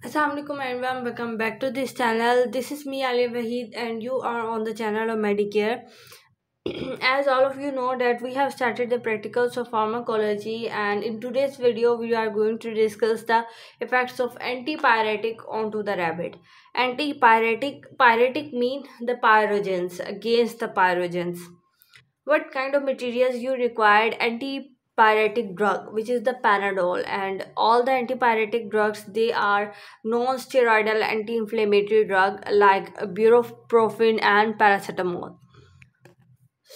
Assalamualaikum everyone, welcome back to this channel. This is me Ali Wahid and you are on the channel of Medicare. As all of you know that we have started the practicals of pharmacology, and in today's video we are going to discuss the effects of antipyretic onto the rabbit. Antipyretic mean the pyrogens against the pyrogens. What kind of materials you required? Antipyretic drug, which is the Panadol, and all the antipyretic drugs, they are non-steroidal anti-inflammatory drug like ibuprofen and paracetamol.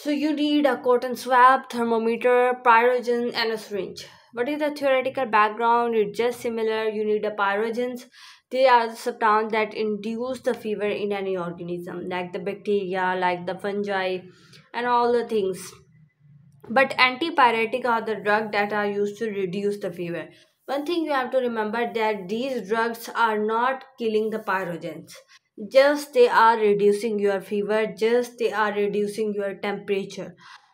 So you need a cotton swab, thermometer, pyrogen, and a syringe. What is the theoretical background? It's just similar. You need a pyrogens. They are the substance that induce the fever in any organism, like the bacteria, like the fungi, and all the things. But antipyretic are the drugs that are used to reduce the fever. One thing you have to remember that these drugs are not killing the pyrogens. Just they are reducing your fever, just they are reducing your temperature.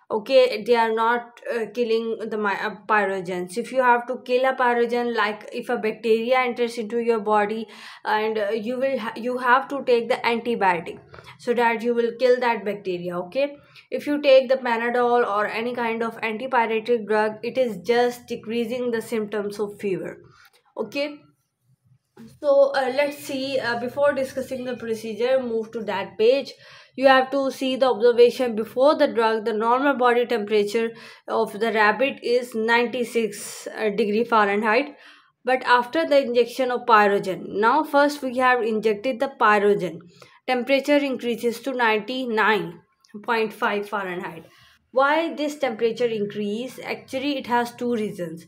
Okay, they are not killing the pyrogens. If you have to kill a pyrogen, like if a bacteria enters into your body, and you have to take the antibiotic so that you will kill that bacteria. Okay, if you take the Panadol or any kind of antipyretic drug, it is just decreasing the symptoms of fever. Okay, so let's see. Before discussing the procedure, move to that page. You have to see the observation before the drug. The normal body temperature of the rabbit is 96 degree Fahrenheit. But after the injection of pyrogen, now first we have injected the pyrogen. Temperature increases to 99.5 Fahrenheit. Why this temperature increase? Actually, it has two reasons.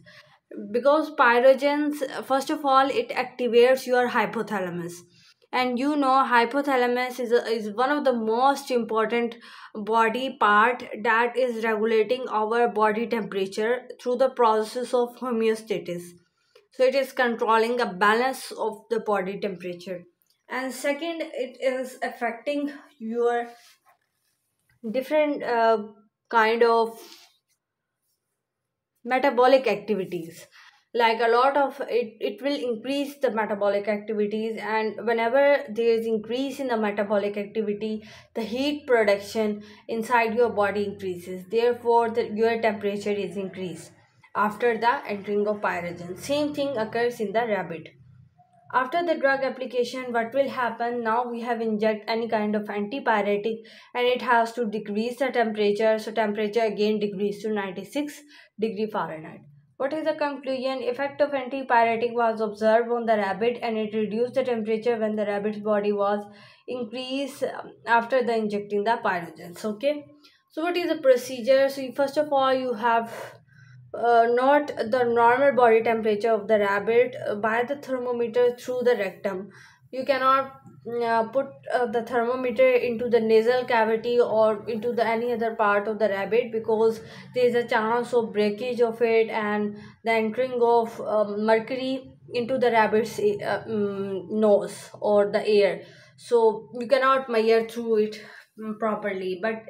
Because pyrogens, first of all, it activates your hypothalamus, and you know hypothalamus is one of the most important body part that is regulating our body temperature through the process of homeostasis. So it is controlling a balance of the body temperature. And second, it is affecting your different kind of metabolic activities. Like a lot of it will increase the metabolic activities, and whenever there is increase in the metabolic activity, the heat production inside your body increases, therefore your temperature is increased after the entering of pyrogen. Same thing occurs in the rabbit. After the drug application, what will happen? Now we have inject any kind of antipyretic, and it has to decrease the temperature. So temperature again decreased to 96 degree Fahrenheit. What is the conclusion? Effect of antipyretic was observed on the rabbit, and it reduced the temperature when the rabbit's body was increased after the injecting the pyrogens. Okay. So what is the procedure? So first of all, you have not the normal body temperature of the rabbit by the thermometer through the rectum. You cannot put the thermometer into the nasal cavity or into the any other part of the rabbit, because there is a chance of breakage of it and the entering of mercury into the rabbit's nose or the air. So you cannot measure through it properly, but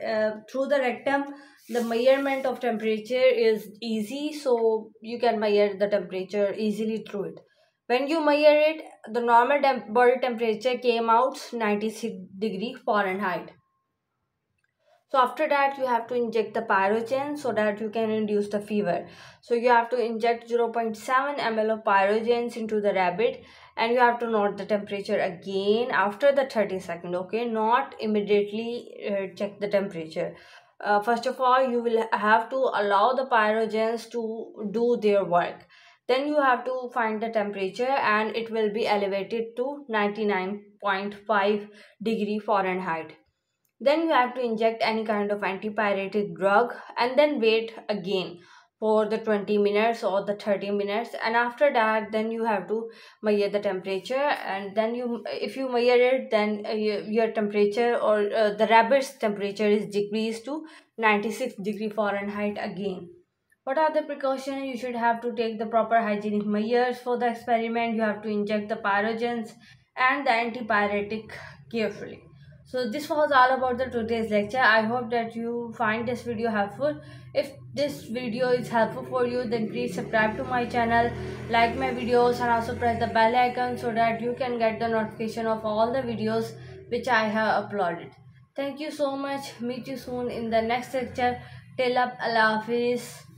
through the rectum the measurement of temperature is easy, so you can measure the temperature easily through it. When you measure it, the normal body temperature came out 96 degree Fahrenheit. So after that you have to inject the pyrogen so that you can induce the fever. So you have to inject 0.7 ml of pyrogens into the rabbit, and you have to note the temperature again after the 30 second. Okay, not immediately check the temperature. First of all, you will have to allow the pyrogens to do their work. Then you have to find the temperature, and it will be elevated to 99.5 degree Fahrenheit. Then you have to inject any kind of antipyretic drug, and then wait again for the 20 minutes or the 30 minutes, and after that then you have to measure the temperature. And then you, if you measure it, then your temperature or the rabbit's temperature is decreased to 96 degree Fahrenheit again. What are the precautions? You should have to take the proper hygienic measures for the experiment. You have to inject the pyrogens and the antipyretic carefully. So this was all about the today's lecture. I hope that you find this video helpful. If this video is helpful for you, then please subscribe to my channel, like my videos, and also press the bell icon so that you can get the notification of all the videos which I have uploaded. Thank you so much. Meet you soon in the next lecture. Till up, Allah Hafiz.